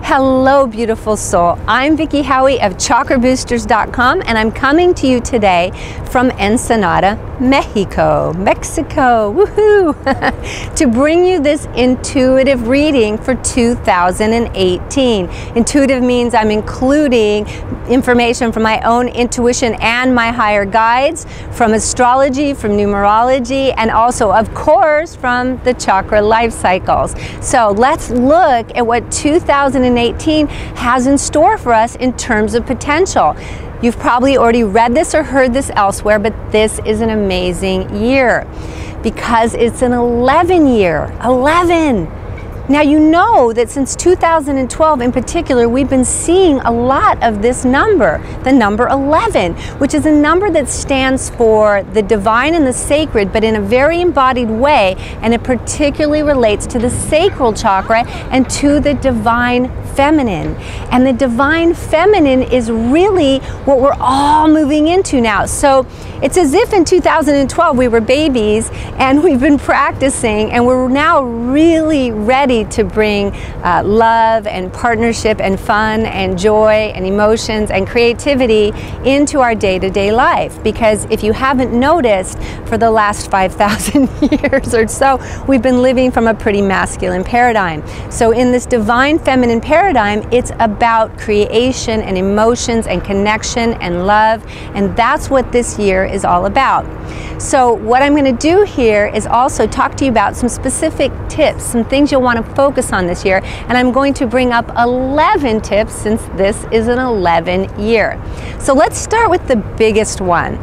Hello, beautiful soul. I'm Vicki Howie of ChakraBoosters.com, and I'm coming to you today from Ensenada, Mexico. Woohoo! To bring you this intuitive reading for 2018. Intuitive means I'm including information from my own intuition and my higher guides, from astrology, from numerology, and also, of course, from the chakra life cycles. So let's look at what 2018 has in store for us in terms of potential. You've probably already read this or heard this elsewhere, but this is an amazing year because it's an 11 year. 11! Now you know that since 2012 in particular, we've been seeing a lot of this number, the number 11, which is a number that stands for the divine and the sacred, but in a very embodied way, and it particularly relates to the sacral chakra and to the divine feminine. And the divine feminine is really what we're all moving into now. So it's as if in 2012 we were babies and we've been practicing, and we're now really ready to bring love and partnership and fun and joy and emotions and creativity into our day-to-day life. Because if you haven't noticed, for the last 5,000 years or so, we've been living from a pretty masculine paradigm. So in this divine feminine paradigm, it's about creation and emotions and connection and love, and that's what this year is all about. So what I'm going to do here is also talk to you about some specific tips, some things you'll want to focus on this year, and I'm going to bring up 11 tips since this is an 11 year. So let's start with the biggest one.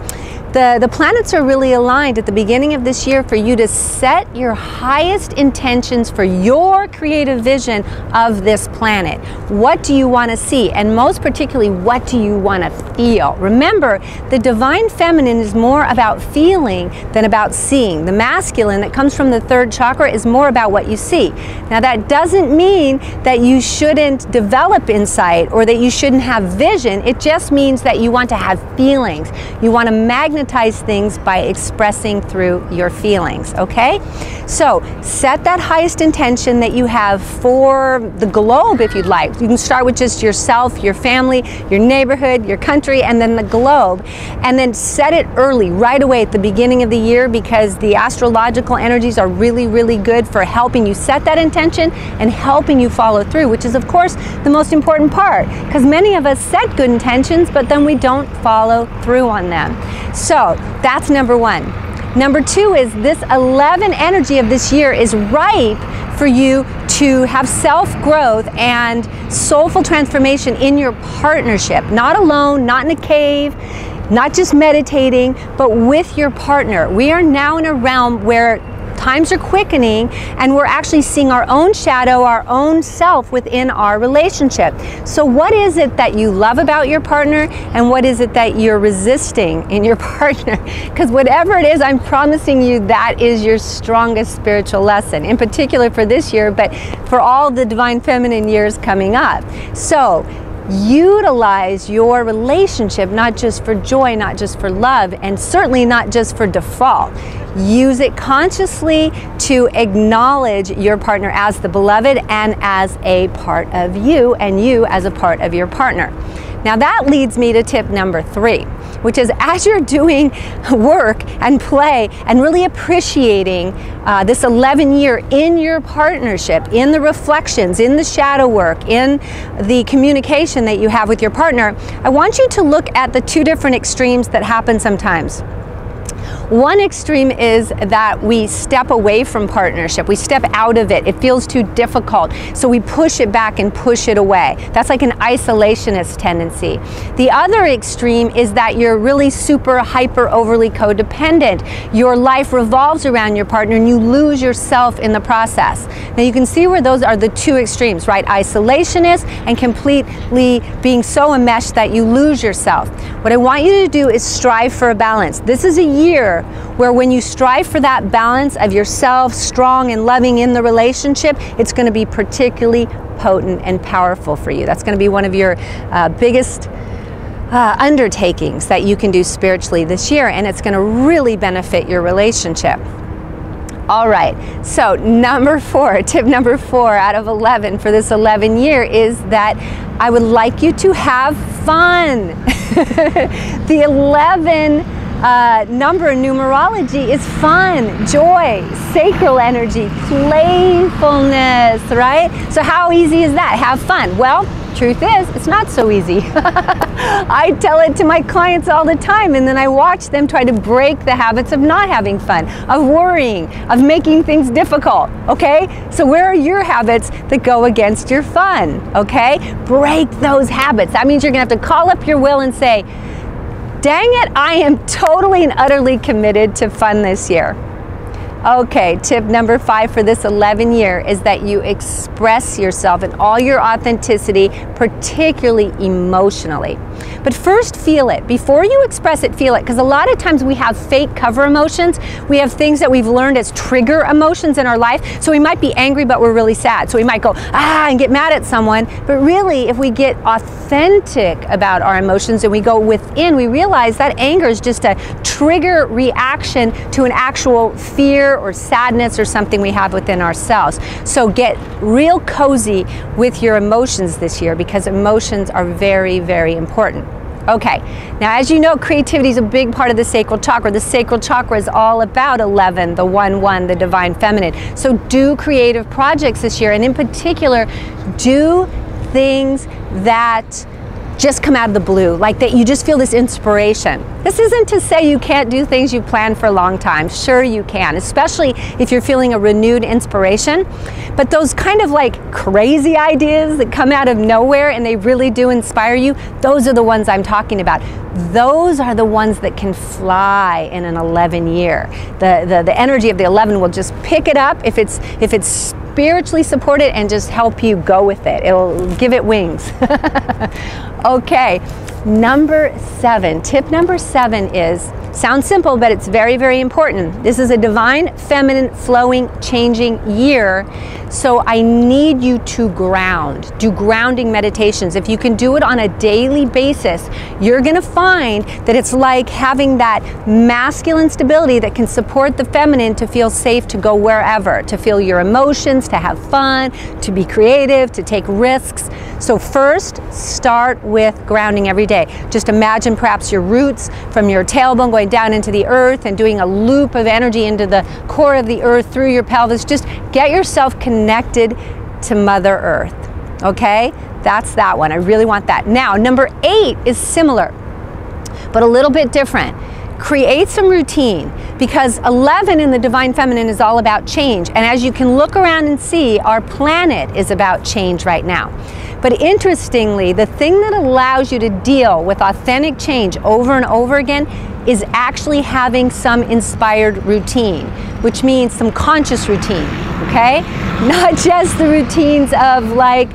The planets are really aligned at the beginning of this year for you to set your highest intentions for your creative vision of this planet. What do you want to see? And most particularly, what do you want to feel? Remember, the divine feminine is more about feeling than about seeing. The masculine that comes from the third chakra is more about what you see. Now that doesn't mean that you shouldn't develop insight or that you shouldn't have vision. It just means that you want to have feelings. You want to magnetize things by expressing through your feelings, okay? So set that highest intention that you have for the globe if you'd like. You can start with just yourself, your family, your neighborhood, your country, and then the globe. And then set it early, right away at the beginning of the year, because the astrological energies are really, really good for helping you set that intention and helping you follow through, which is, of course, the most important part, because many of us set good intentions, but then we don't follow through on them. So that's number one. Number two is this 11 energy of this year is ripe for you to have self-growth and soulful transformation in your partnership. Not alone, not in a cave, not just meditating, but with your partner. We are now in a realm where times are quickening, and we're actually seeing our own shadow, our own self within our relationship. So what is it that you love about your partner, and what is it that you're resisting in your partner? Because whatever it is, I'm promising you that is your strongest spiritual lesson, in particular for this year, but for all the divine feminine years coming up. So utilize your relationship not just for joy, not just for love, and certainly not just for default. Use it consciously to acknowledge your partner as the beloved and as a part of you, and you as a part of your partner. Now that leads me to tip number 3, which is, as you're doing work and play and really appreciating this 11 year in your partnership, in the reflections, in the shadow work, in the communication that you have with your partner, I want you to look at the two different extremes that happen sometimes. One extreme is that we step away from partnership. We step out of it. It feels too difficult. So we push it back and push it away. That's like an isolationist tendency. The other extreme is that you're really super, hyper, overly codependent. Your life revolves around your partner and you lose yourself in the process. Now you can see where those are the two extremes, right? Isolationist and completely being so enmeshed that you lose yourself. What I want you to do is strive for a balance. This is a year where when you strive for that balance of yourself, strong and loving in the relationship, it's going to be particularly potent and powerful for you. That's going to be one of your biggest undertakings that you can do spiritually this year, and it's going to really benefit your relationship. All right, so number 4, tip number 4 out of 11 for this 11 year is that I would like you to have fun. The 11 number in numerology is fun, joy, sacral energy, playfulness, right? So how easy is that? Have fun. Well, truth is, it's not so easy. I tell it to my clients all the time, and then I watch them try to break the habits of not having fun, of worrying, of making things difficult, okay? So where are your habits that go against your fun, okay? Break those habits. That means you're gonna have to call up your will and say, dang it, I am totally and utterly committed to fun this year. Okay, tip number 5 for this 11 year is that you express yourself in all your authenticity, particularly emotionally. But first feel it. Before you express it, feel it. Because a lot of times we have fake cover emotions. We have things that we've learned as trigger emotions in our life. So we might be angry, but we're really sad. So we might go, and get mad at someone. But really, if we get authentic about our emotions and we go within, we realize that anger is just a trigger reaction to an actual fear or sadness or something we have within ourselves. So get real cozy with your emotions this year, because emotions are very, very important. Okay, now as you know, creativity is a big part of the sacral chakra. The sacral chakra is all about 11, the 1-1, the divine feminine. So do creative projects this year, and in particular, do things that just come out of the blue, like that you just feel this inspiration. This isn't to say you can't do things you've planned for a long time. Sure you can, especially if you're feeling a renewed inspiration. But those kind of like crazy ideas that come out of nowhere and they really do inspire you, those are the ones I'm talking about. Those are the ones that can fly in an 11 year. The energy of the 11 will just pick it up if it's spiritually supported and just help you go with it. It'll give it wings. Okay, number 7. Tip number 7 is, sounds simple, but it's very, very important. This is a divine, feminine, flowing, changing year. So I need you to ground. Do grounding meditations. If you can do it on a daily basis, you're going to find that it's like having that masculine stability that can support the feminine to feel safe to go wherever, to feel your emotions, to have fun, to be creative, to take risks. So first, start with grounding every day. Just imagine perhaps your roots from your tailbone going down into the earth and doing a loop of energy into the core of the earth through your pelvis. Just get yourself connected to Mother Earth, okay? That's that one. I really want that. Now, number 8 is similar, but a little bit different. Create some routine, because 11 in the divine feminine is all about change. And as you can look around and see, our planet is about change right now. But interestingly, the thing that allows you to deal with authentic change over and over again is actually having some inspired routine, which means some conscious routine, okay? Not just the routines of like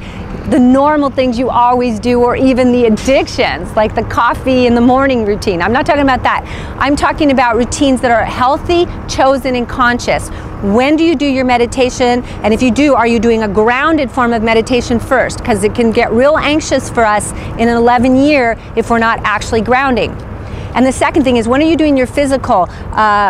the normal things you always do, or even the addictions, like the coffee in the morning routine. I'm not talking about that. I'm talking about routines that are healthy, chosen, and conscious. When do you do your meditation? And if you do, are you doing a grounded form of meditation first? Because it can get real anxious for us in an 11 year if we're not actually grounding. And the second thing is, when are you doing your physical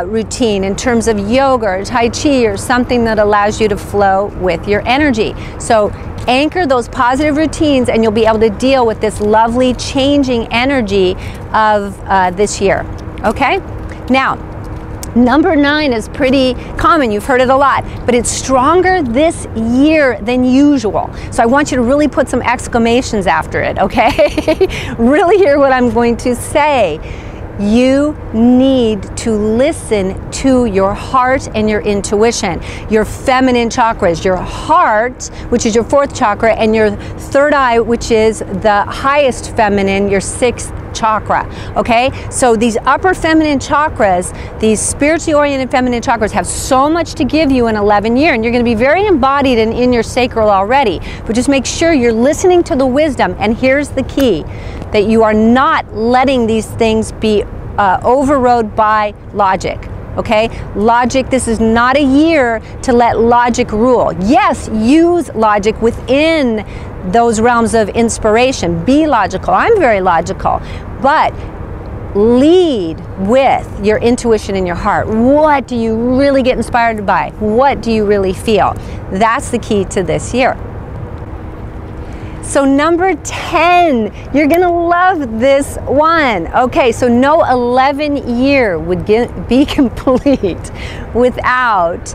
routine in terms of yoga or Tai Chi or something that allows you to flow with your energy? So anchor those positive routines and you'll be able to deal with this lovely changing energy of this year, okay? Now, number 9 is pretty common. You've heard it a lot, but it's stronger this year than usual. So I want you to really put some exclamations after it, okay? Really hear what I'm going to say. You need to listen to your heart and your intuition, your feminine chakras, your heart, which is your 4th chakra, and your 3rd eye, which is the highest feminine, your 6th chakra, okay? So these upper feminine chakras, these spiritually oriented feminine chakras, have so much to give you in 11 year, and you're going to be very embodied and in your sacral already. But just make sure you're listening to the wisdom, and here's the key, that you are not letting these things be overrode by logic. Okay, logic, this is not a year to let logic rule. Yes, use logic within those realms of inspiration. Be logical. I'm very logical. But lead with your intuition in your heart. What do you really get inspired by? What do you really feel? That's the key to this year. So number 10, you're gonna love this one. Okay, so no 11 year would be complete without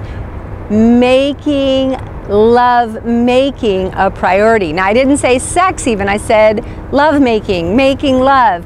making love making a priority. Now I didn't say sex even, I said love making, making love.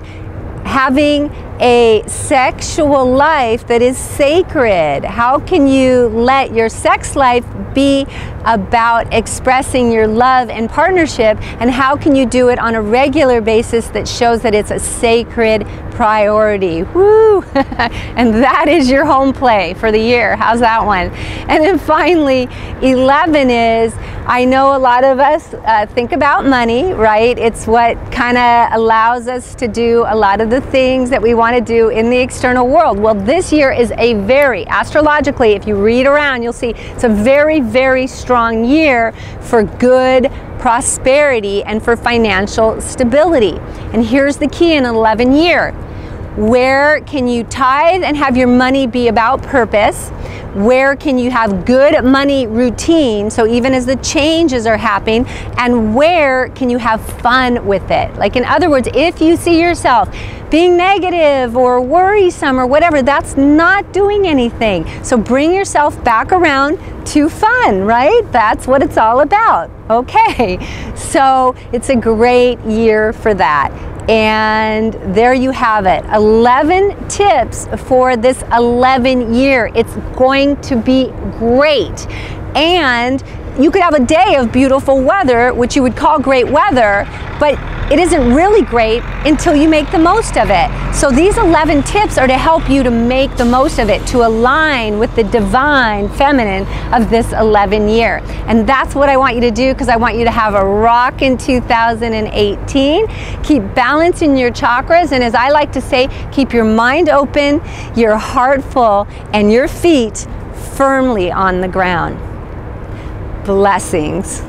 Having a sexual life that is sacred. How can you let your sex life be about expressing your love and partnership, and how can you do it on a regular basis that shows that it's a sacred priority? Woo! And that is your home play for the year. How's that one? And then finally, 11 is, I know a lot of us think about money, right? It's what kind of allows us to do a lot of the things that we want to do in the external world. Well, this year is a very, astrologically, if you read around, you'll see it's a very, very strong year for good prosperity and for financial stability. And here's the key in an 11 year. Where can you tithe and have your money be about purpose? Where can you have good money routine, so even as the changes are happening? And where can you have fun with it? Like, in other words, if you see yourself being negative or worrisome or whatever, that's not doing anything. So bring yourself back around to fun, right? That's what it's all about. Okay, so it's a great year for that. And there you have it, 11 tips for this 11 year. It's going to be great. And you could have a day of beautiful weather, which you would call great weather, but it isn't really great until you make the most of it. So these 11 tips are to help you to make the most of it, to align with the divine feminine of this 11 year. And that's what I want you to do, because I want you to have a rockin' 2018. Keep balancing your chakras, and as I like to say, keep your mind open, your heart full, and your feet firmly on the ground. Blessings.